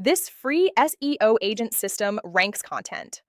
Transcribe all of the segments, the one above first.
This free SEO agent system ranks content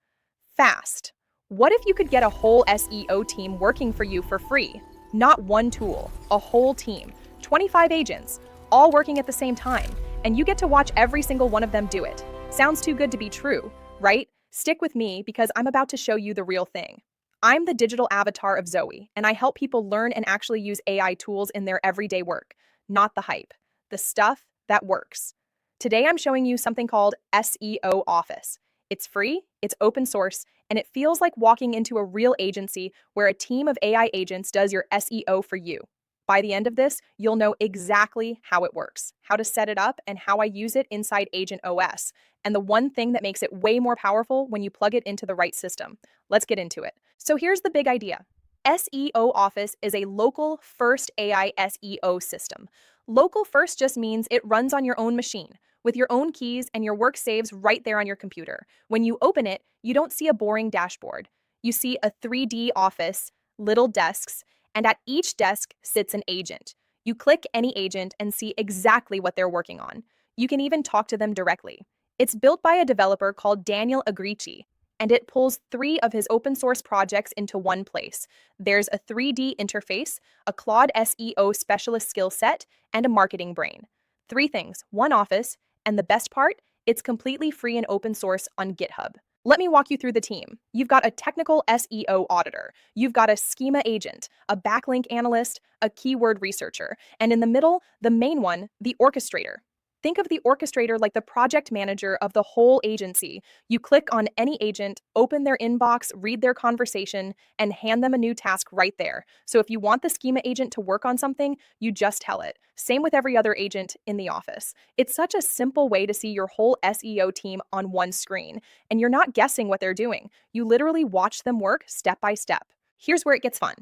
fast. What if you could get a whole SEO team working for you for free? Not one tool, a whole team, 25 agents, all working at the same time, and you get to watch every single one of them do it. Sounds too good to be true, right? Stick with me because I'm about to show you the real thing. I'm the digital avatar of Zoe, and I help people learn and actually use AI tools in their everyday work, not the hype, the stuff that works. Today, I'm showing you something called SEO Office. It's free, it's open source, and it feels like walking into a real agency where a team of AI agents does your SEO for you. By the end of this, you'll know exactly how it works, how to set it up, and how I use it inside Agent OS. And the one thing that makes it way more powerful when you plug it into the right system. Let's get into it. So here's the big idea. SEO Office is a local first AI SEO system. Local first just means it runs on your own machine, with your own keys, and your work saves right there on your computer. When you open it, you don't see a boring dashboard. You see a 3D office, little desks, and at each desk sits an agent. You click any agent and see exactly what they're working on. You can even talk to them directly. It's built by a developer called Daniel Agrici, and it pulls 3 of his open source projects into one place. There's a 3D interface, a Claude SEO specialist skill set, and a marketing brain. 3 things, one office, and the best part, it's completely free and open source on GitHub. Let me walk you through the team. You've got a technical SEO auditor. You've got a schema agent, a backlink analyst, a keyword researcher, and in the middle, the main one, the orchestrator. Think of the orchestrator like the project manager of the whole agency. You click on any agent, open their inbox, read their conversation, and hand them a new task right there. So if you want the schema agent to work on something, you just tell it. Same with every other agent in the office. It's such a simple way to see your whole SEO team on one screen, and you're not guessing what they're doing. You literally watch them work step by step. Here's where it gets fun.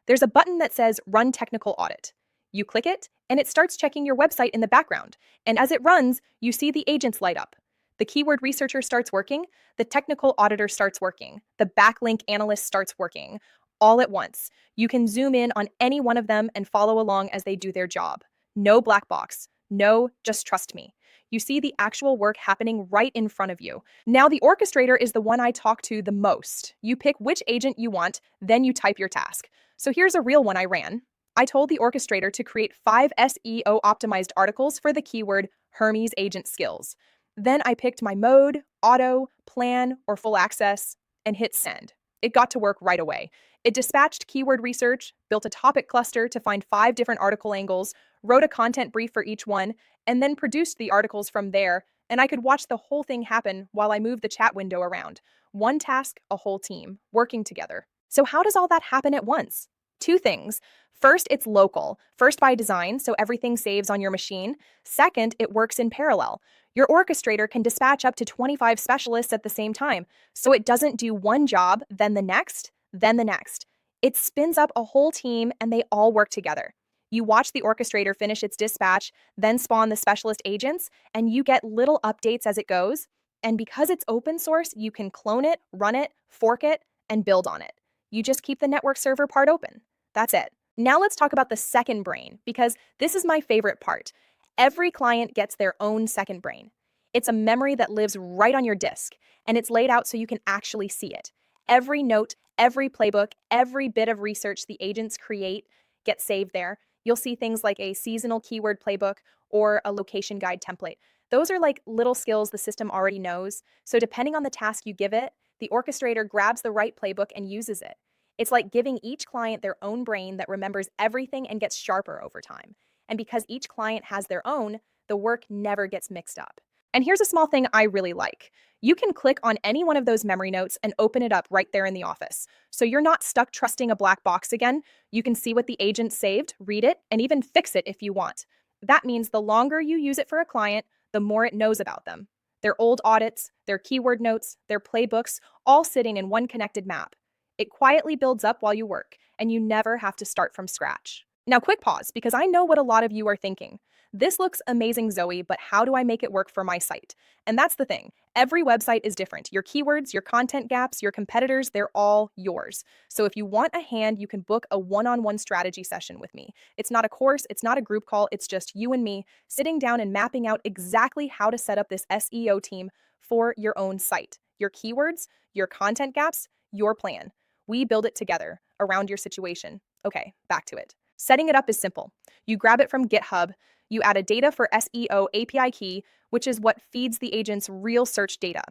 There's a button that says Run Technical Audit. You click it, and it starts checking your website in the background. And as it runs, you see the agents light up. The keyword researcher starts working, the technical auditor starts working, the backlink analyst starts working, all at once. You can zoom in on any one of them and follow along as they do their job. No black box. No, just trust me. You see the actual work happening right in front of you. Now, the orchestrator is the one I talk to the most. You pick which agent you want, then you type your task. So here's a real one I ran. I told the orchestrator to create 5 SEO optimized articles for the keyword Hermes agent skills. Then I picked my mode, auto, plan, or full access, and hit send. It got to work right away. It dispatched keyword research, built a topic cluster to find 5 different article angles, wrote a content brief for each one, and then produced the articles from there, and I could watch the whole thing happen while I moved the chat window around. One task, a whole team, working together. So how does all that happen at once? 2 things. First, it's local. First, by design, so everything saves on your machine. Second, it works in parallel. Your orchestrator can dispatch up to 25 specialists at the same time, so it doesn't do one job, then the next, then the next. It spins up a whole team and they all work together. You watch the orchestrator finish its dispatch, then spawn the specialist agents, and you get little updates as it goes. And because it's open source, you can clone it, run it, fork it, and build on it. You just keep the network server part open. That's it. Now let's talk about the second brain, because this is my favorite part. Every client gets their own second brain. It's a memory that lives right on your disk, and it's laid out so you can actually see it. Every note, every playbook, every bit of research the agents create gets saved there. You'll see things like a seasonal keyword playbook or a location guide template. Those are like little skills the system already knows, so depending on the task you give it, the orchestrator grabs the right playbook and uses it. It's like giving each client their own brain that remembers everything and gets sharper over time. And because each client has their own, the work never gets mixed up. And here's a small thing I really like. You can click on any one of those memory notes and open it up right there in the office. So you're not stuck trusting a black box again. You can see what the agent saved, read it, and even fix it if you want. That means the longer you use it for a client, the more it knows about them. Their old audits, their keyword notes, their playbooks, all sitting in one connected map. It quietly builds up while you work, and you never have to start from scratch. Now, quick pause, because I know what a lot of you are thinking. This looks amazing, Zoe, but how do I make it work for my site? And that's the thing. Every website is different. Your keywords, your content gaps, your competitors, they're all yours. So if you want a hand, you can book a one-on-one strategy session with me. It's not a course, it's not a group call, it's just you and me sitting down and mapping out exactly how to set up this SEO team for your own site. Your keywords, your content gaps, your plan. We build it together around your situation. Okay, back to it. Setting it up is simple. You grab it from GitHub, you add a data for SEO API key, which is what feeds the agent's real search data.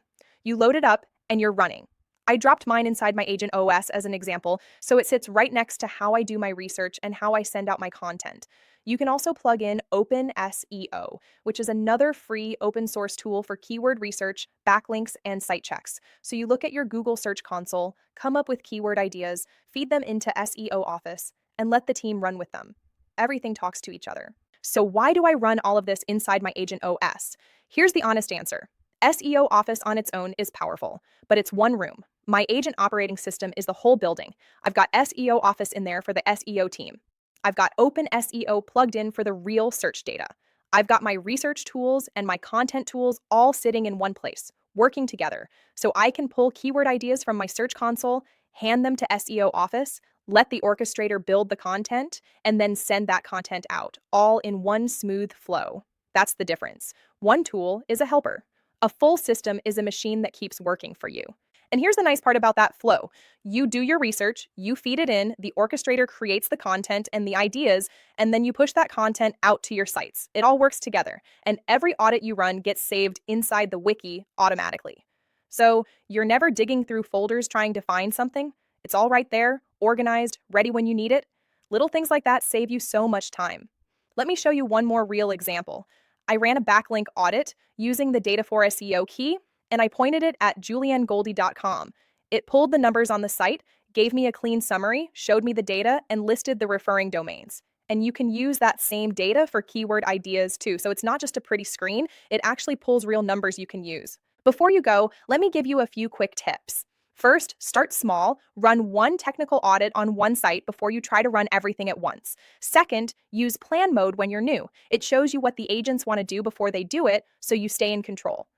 You load it up and you're running. I dropped mine inside my agent OS as an example, so it sits right next to how I do my research and how I send out my content. You can also plug in OpenSEO, which is another free open source tool for keyword research, backlinks, and site checks. So you look at your Google Search Console, come up with keyword ideas, feed them into SEO Office, and let the team run with them. Everything talks to each other. So why do I run all of this inside my agent OS? Here's the honest answer. SEO Office on its own is powerful, but it's one room. My agent operating system is the whole building. I've got SEO Office in there for the SEO team. I've got OpenSEO plugged in for the real search data. I've got my research tools and my content tools all sitting in one place, working together, so I can pull keyword ideas from my search console, hand them to SEO Office, let the orchestrator build the content, and then send that content out, all in one smooth flow. That's the difference. One tool is a helper. A full system is a machine that keeps working for you. And here's the nice part about that flow. You do your research, you feed it in, the orchestrator creates the content and the ideas, and then you push that content out to your sites. It all works together, and every audit you run gets saved inside the wiki automatically. So you're never digging through folders trying to find something. It's all right there, organized, ready when you need it. Little things like that save you so much time. Let me show you one more real example. I ran a backlink audit using the data for SEO key, and I pointed it at juliannegoldy.com. It pulled the numbers on the site, gave me a clean summary, showed me the data, and listed the referring domains. And you can use that same data for keyword ideas too. So it's not just a pretty screen, it actually pulls real numbers you can use. Before you go, let me give you a few quick tips. First, start small, run one technical audit on one site before you try to run everything at once. Second, use plan mode when you're new. It shows you what the agents want to do before they do it, so you stay in control.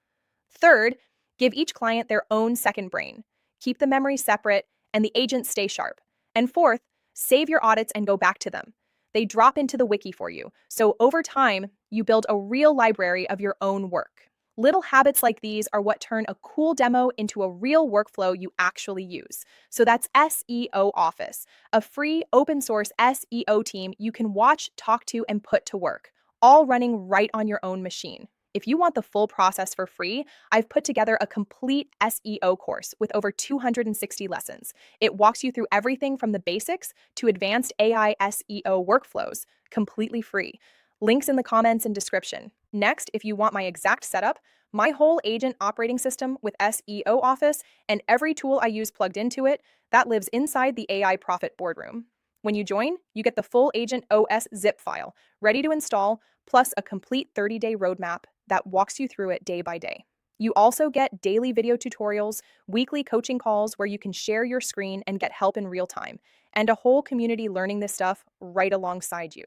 Third, give each client their own second brain. Keep the memory separate and the agents stay sharp. And fourth, save your audits and go back to them. They drop into the wiki for you, so over time, you build a real library of your own work. Little habits like these are what turn a cool demo into a real workflow you actually use. So that's SEO Office, a free open source SEO team you can watch, talk to, and put to work, all running right on your own machine. If you want the full process for free, I've put together a complete SEO course with over 260 lessons. It walks you through everything from the basics to advanced AI SEO workflows, completely free. Links in the comments and description. Next, if you want my exact setup, my whole agent operating system with SEO Office and every tool I use plugged into it, that lives inside the AI Profit Boardroom. When you join, you get the full Agent OS zip file, ready to install, plus a complete 30-day roadmap that walks you through it day by day. You also get daily video tutorials, weekly coaching calls where you can share your screen and get help in real time, and a whole community learning this stuff right alongside you.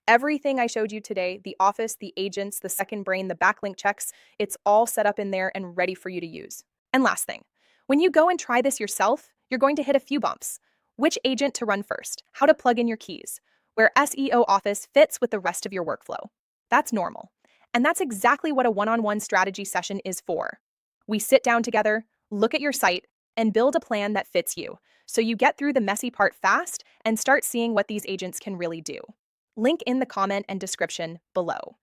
Everything I showed you today, the office, the agents, the second brain, the backlink checks, it's all set up in there and ready for you to use. And last thing, when you go and try this yourself, you're going to hit a few bumps. Which agent to run first, how to plug in your keys, where SEO Office fits with the rest of your workflow. That's normal. And that's exactly what a one-on-one strategy session is for. We sit down together, look at your site, and build a plan that fits you, so you get through the messy part fast and start seeing what these agents can really do. Link in the comment and description below.